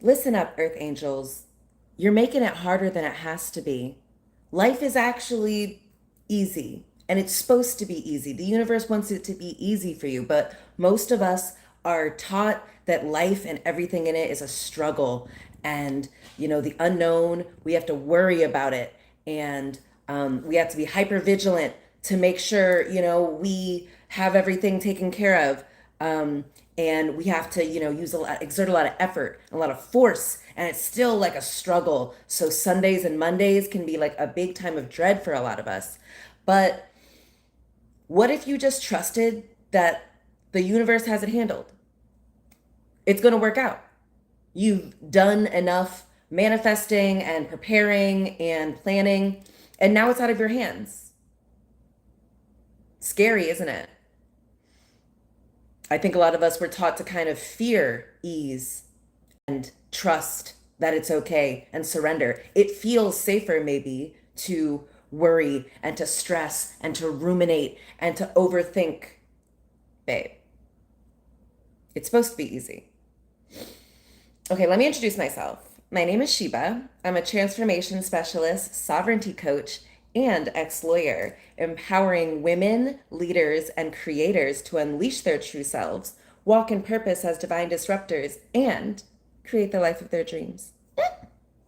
Listen up, Earth Angels. You're making it harder than it has to be. Life is actually easy, and it's supposed to be easy. The universe wants it to be easy for you, but most of us are taught that life and everything in it is a struggle. And, the unknown, we have to worry about it. And we have to be hyper vigilant to make sure, we have everything taken care of. And we have to, exert a lot of effort, a lot of force, and it's still like a struggle. So Sundays and Mondays can be like a big time of dread for a lot of us. But what if you just trusted that the universe has it handled? It's going to work out. You've done enough manifesting and preparing and planning, and now it's out of your hands. Scary, isn't it? I think a lot of us were taught to kind of fear ease and trust that it's okay and surrender. It feels safer, maybe, to worry and to stress and to ruminate and to overthink. Babe, it's supposed to be easy. Okay, let me introduce myself. My name is Sheba. I'm a transformation specialist, sovereignty coach, and ex-lawyer, empowering women, leaders, and creators to unleash their true selves, walk in purpose as divine disruptors, and create the life of their dreams.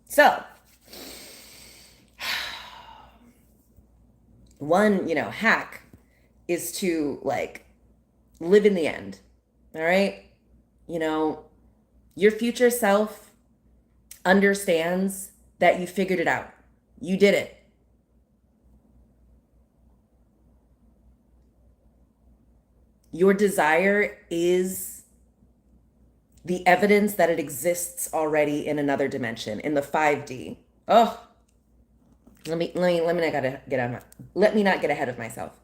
So, one, hack is to live in the end. All right? Your future self understands that you figured it out. You did it. Your desire is the evidence that it exists already in another dimension, in the 5D. Oh, let me not get ahead of myself.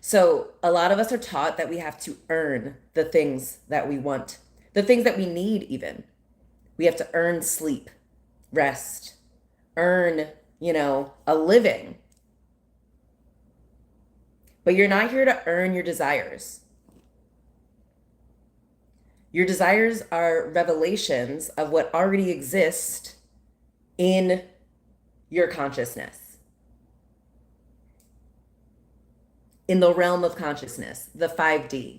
So a lot of us are taught that we have to earn the things that we want, the things that we need even. We have to earn sleep, rest, earn, a living. But you're not here to earn your desires. Your desires are revelations of what already exist in your consciousness, in the realm of consciousness, the 5D.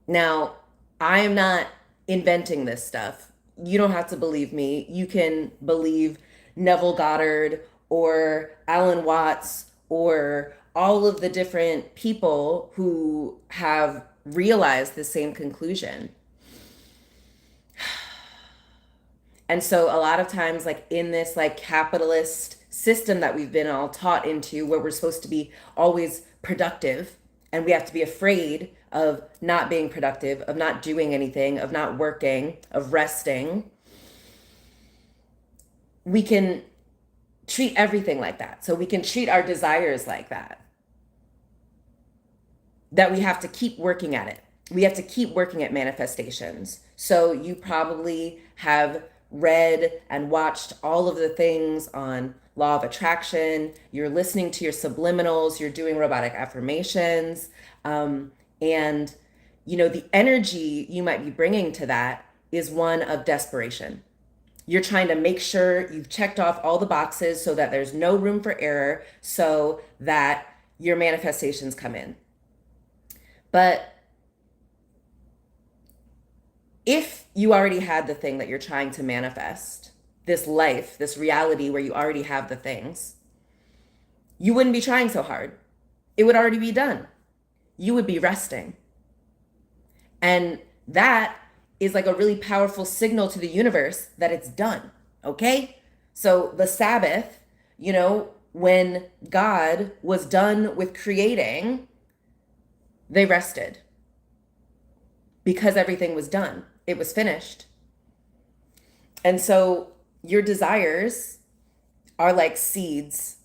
Now, I am not inventing this stuff. You don't have to believe me. You can believe Neville Goddard or Alan Watts or all of the different people who have realized the same conclusion. And so a lot of times, in this capitalist system that we've been all taught into, where we're supposed to be always productive, and we have to be afraid of not being productive, of not doing anything, of not working, of resting, we can treat everything like that. So we can treat our desires like that we have to keep working at it. We have to keep working at manifestations. So you probably have read and watched all of the things on law of attraction. You're listening to your subliminals. You're doing robotic affirmations. And, the energy you might be bringing to that is one of desperation. You're trying to make sure you've checked off all the boxes so that there's no room for error, so that your manifestations come in. But if you already had the thing that you're trying to manifest, this life, this reality where you already have the things, you wouldn't be trying so hard. It would already be done. You would be resting. And that is a really powerful signal to the universe that it's done. Okay? So the Sabbath, when God was done with creating, they rested because everything was done. It was finished. And so your desires are like seeds,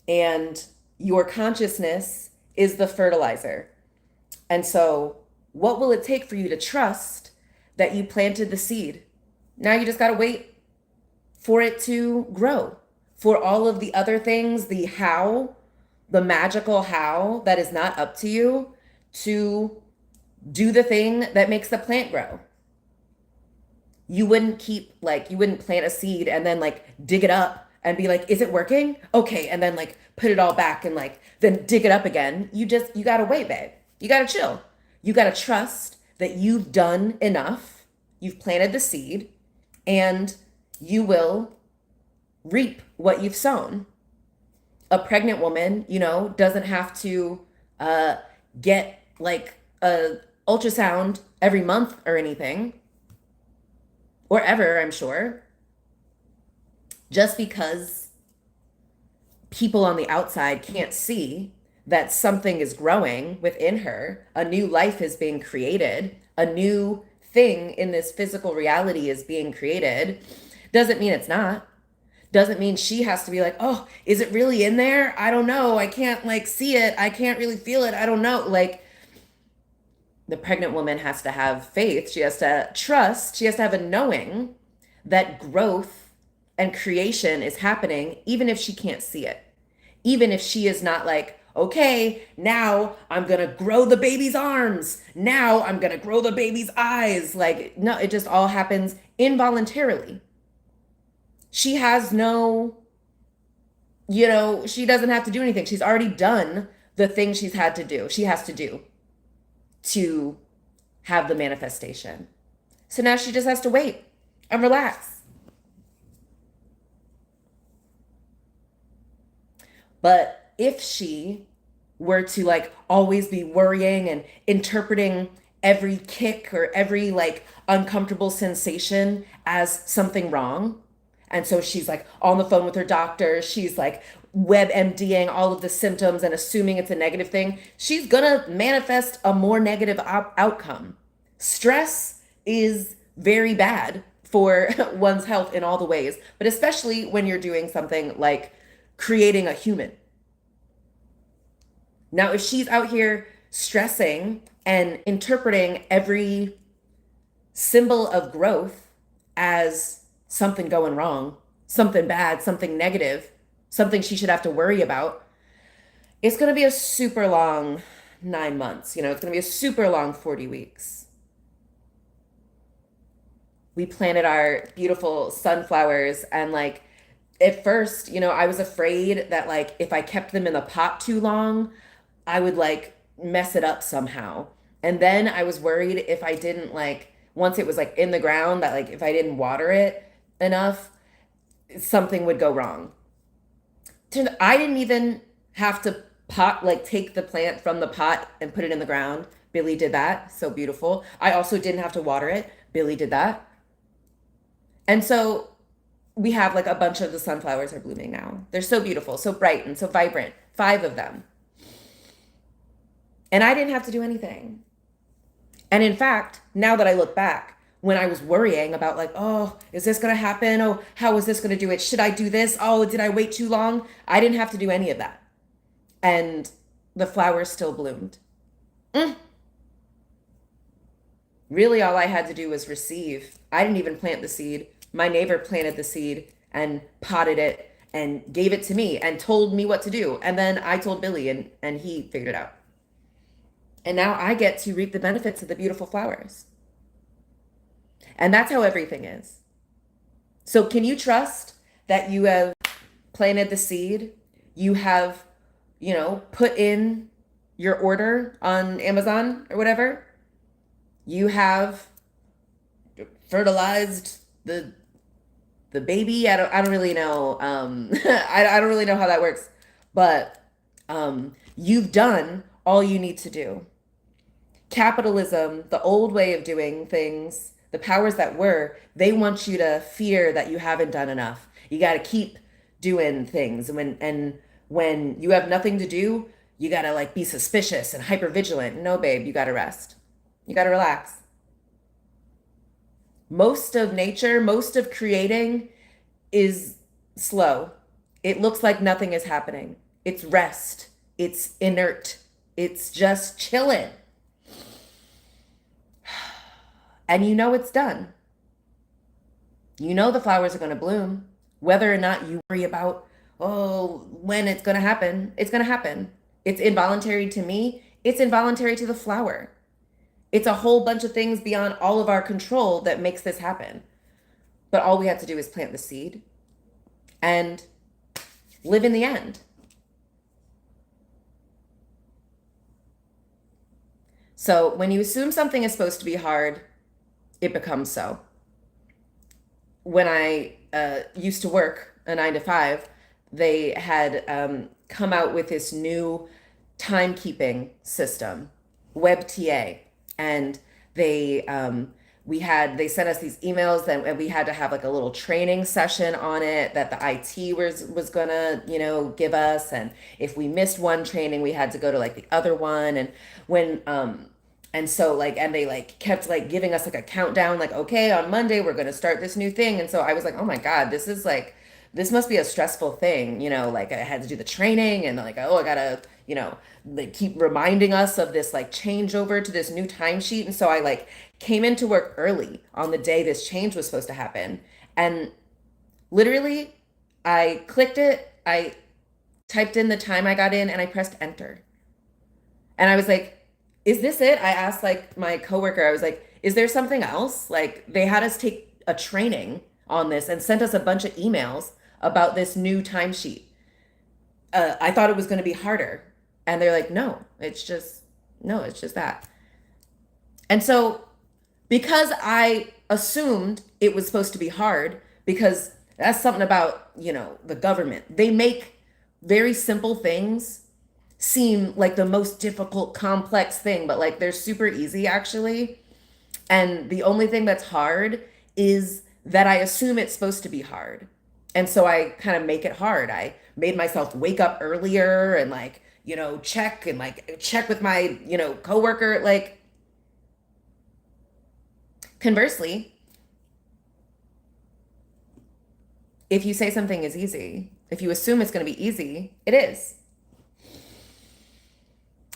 and your consciousness is the fertilizer. And so what will it take for you to trust that you planted the seed? Now you just got to wait for it to grow, for all of the other things, the how, the magical how that is not up to you, to do the thing that makes the plant grow. You wouldn't you wouldn't plant a seed and then like dig it up and be like, is it working? Okay. And then like put it all back and like then dig it up again. You gotta wait, babe. You gotta chill. You gotta trust that you've done enough. You've planted the seed and you will reap what you've sown. A pregnant woman, doesn't have to get like a ultrasound every month or anything, or ever, I'm sure. Just because people on the outside can't see that something is growing within her, a new life is being created, a new thing in this physical reality is being created, doesn't mean it's not. Doesn't mean she has to be like, oh, is it really in there? I don't know. I can't like see it. I can't really feel it. I don't know. Like, the pregnant woman has to have faith. She has to trust. She has to have a knowing that growth and creation is happening, even if she can't see it. Even if she is not like, okay, now I'm going to grow the baby's arms. Now I'm going to grow the baby's eyes. Like, no, it just all happens involuntarily. She has no, she doesn't have to do anything. She's already done the thing she has to do to have the manifestation. So now she just has to wait and relax. But if she were to like always be worrying and interpreting every kick or every like uncomfortable sensation as something wrong, and so she's like on the phone with her doctor, she's like WebMDing all of the symptoms and assuming it's a negative thing, she's gonna manifest a more negative outcome. Stress is very bad for one's health in all the ways, but especially when you're doing something like creating a human. Now, if she's out here stressing and interpreting every symbol of growth as something going wrong, something bad, something negative, something she should have to worry about, it's going to be a super long 9 months. It's going to be a super long 40 weeks. We planted our beautiful sunflowers and like, at first, I was afraid that like, if I kept them in the pot too long, I would like mess it up somehow. And then I was worried if I didn't like, once it was like in the ground, that like, if I didn't water it enough, something would go wrong. I didn't even have to take the plant from the pot and put it in the ground. Billy did that. So beautiful. I also didn't have to water it. Billy did that. And so we have like a bunch of the sunflowers are blooming now. They're so beautiful, so bright and so vibrant. 5 of them. And I didn't have to do anything. And in fact, now that I look back, when I was worrying about like, oh, is this going to happen? Oh, how is this going to do it? Should I do this? Oh, did I wait too long? I didn't have to do any of that. And the flowers still bloomed. Really, all I had to do was receive. I didn't even plant the seed. My neighbor planted the seed and potted it and gave it to me and told me what to do. And then I told Billy and he figured it out. And now I get to reap the benefits of the beautiful flowers. And that's how everything is. So can you trust that you have planted the seed? You have, put in your order on Amazon or whatever. You have fertilized the baby. I don't really know. I don't really know how that works, but you've done all you need to do. Capitalism, the old way of doing things, the powers that were, they want you to fear that you haven't done enough. You got to keep doing things. And when you have nothing to do, you got to like be suspicious and hypervigilant. No, babe, you got to rest. You got to relax. Most of nature, most of creating is slow. It looks like nothing is happening. It's rest. It's inert. It's just chilling. And it's done. The flowers are going to bloom. Whether or not you worry about, when it's going to happen, it's going to happen. It's involuntary to me. It's involuntary to the flower. It's a whole bunch of things beyond all of our control that makes this happen. But all we had to do is plant the seed and live in the end. So when you assume something is supposed to be hard, it becomes so. When I used to work a 9 to 5, they had come out with this new timekeeping system, WebTA, and they sent us these emails and we had to have like a little training session on it that the IT was gonna give us, and if we missed one training we had to go to like the other one, and when and so like and they like kept like giving us like a countdown, like, okay, on Monday we're gonna start this new thing. And so I was like, oh my God, this must be a stressful thing, like I had to do the training and like, oh, I gotta, they keep reminding us of this like changeover to this new timesheet. And so I like came into work early on the day this change was supposed to happen. And literally I clicked it, I typed in the time I got in, and I pressed enter. And I was like, is this it? I asked like my coworker, I was like, is there something else? Like they had us take a training on this and sent us a bunch of emails about this new timesheet. I thought it was going to be harder. And they're like, no, it's just that. And so because I assumed it was supposed to be hard, because that's something about, the government. They make very simple things seem like the most difficult, complex thing, but like they're super easy actually. And the only thing that's hard is that I assume it's supposed to be hard. And so I kind of make it hard. I made myself wake up earlier and like, check with my, coworker. Like conversely, if you say something is easy, if you assume it's going to be easy, it is.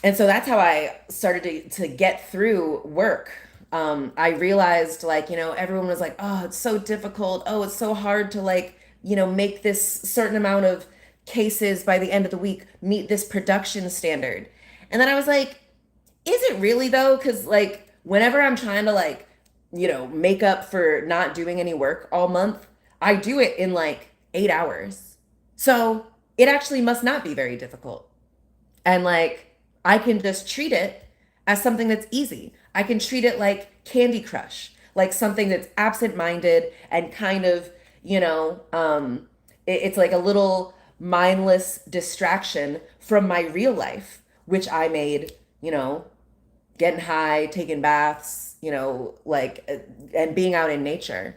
And so that's how I started to get through work. I realized like, everyone was like, oh, it's so difficult. Oh, it's so hard to like, make this certain amount of cases by the end of the week, meet this production standard. And then I was like, is it really though? Because like whenever I'm trying to like, make up for not doing any work all month, I do it in like 8 hours. So it actually must not be very difficult. And like, I can just treat it as something that's easy. I can treat it like Candy Crush, like something that's absent-minded and kind of, it's like a little mindless distraction from my real life, which I made, getting high, taking baths, and being out in nature.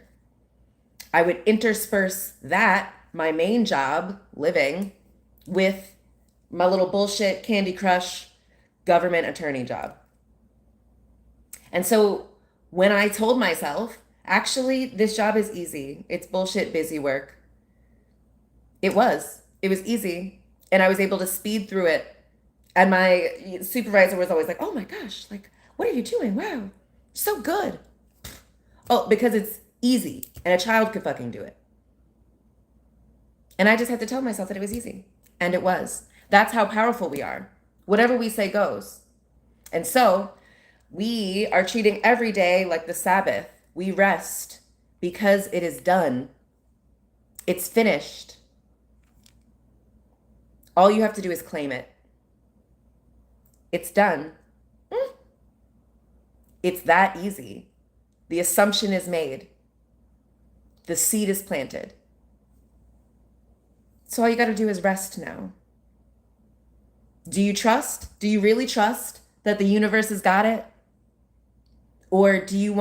I would intersperse that, my main job, living, with my little bullshit Candy Crush government attorney job. And so when I told myself, actually, this job is easy, it's bullshit busy work, it was easy. And I was able to speed through it. And my supervisor was always like, oh my gosh, like, what are you doing? Wow, so good. Oh, because it's easy and a child could fucking do it. And I just had to tell myself that it was easy. And it was. That's how powerful we are. Whatever we say goes. And so we are treating every day like the Sabbath. We rest because it is done. It's finished. All you have to do is claim it. It's done. It's that easy. The assumption is made. The seed is planted. So all you got to do is rest now. Do you trust? Do you really trust that the universe has got it? Or are you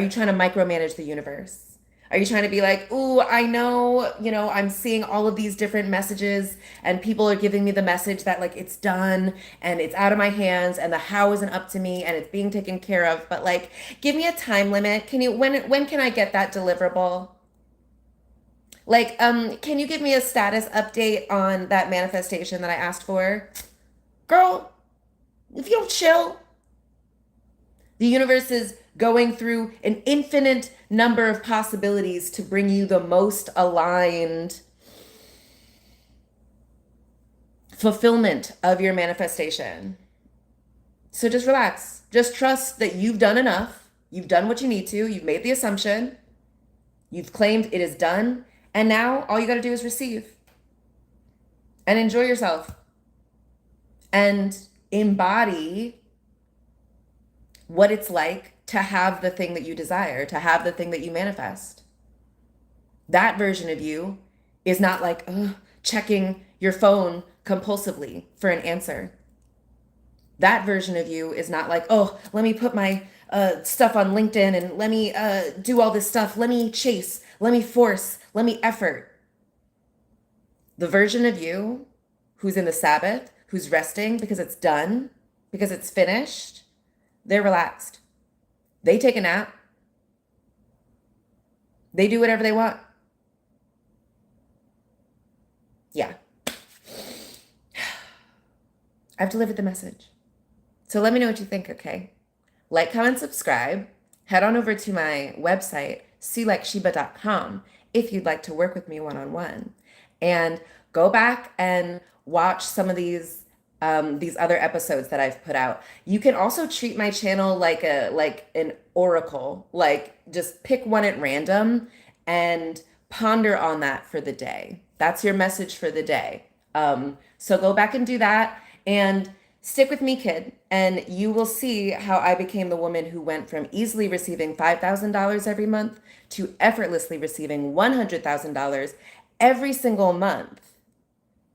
trying to micromanage the universe? Are you trying to be like, ooh, I know, I'm seeing all of these different messages and people are giving me the message that like it's done and it's out of my hands and the how isn't up to me and it's being taken care of. But like, give me a time limit. When can I get that deliverable? Like, can you give me a status update on that manifestation that I asked for? Girl, if you don't chill, the universe is going through an infinite number of possibilities to bring you the most aligned fulfillment of your manifestation. So just relax. Just trust that you've done enough. You've done what you need to. You've made the assumption. You've claimed it is done. And now all you got to do is receive and enjoy yourself and embody what it's like to have the thing that you desire, to have the thing that you manifest. That version of you is not like checking your phone compulsively for an answer. That version of you is not like, oh, let me put my stuff on LinkedIn and let me do all this stuff. Let me chase, let me force, let me effort. The version of you who's in the Sabbath, who's resting because it's done, because it's finished, they're relaxed. They take a nap. They do whatever they want. Yeah. I've delivered the message. So let me know what you think, okay? Like, comment, subscribe. Head on over to my website, seelikesheba.com, if you'd like to work with me one-on-one. And go back and watch some of these other episodes that I've put out. You can also treat my channel like an oracle, like just pick one at random and ponder on that for the day. That's your message for the day. So go back and do that and stick with me, kid, and you will see how I became the woman who went from easily receiving $5,000 every month to effortlessly receiving $100,000 every single month.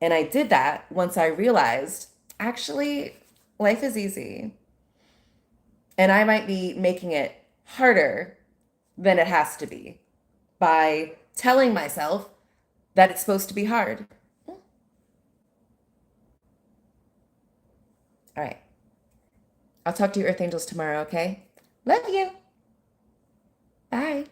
And I did that once I realized, actually, life is easy. And I might be making it harder than it has to be by telling myself that it's supposed to be hard. All right. I'll talk to you Earth Angels tomorrow, okay? Love you. Bye.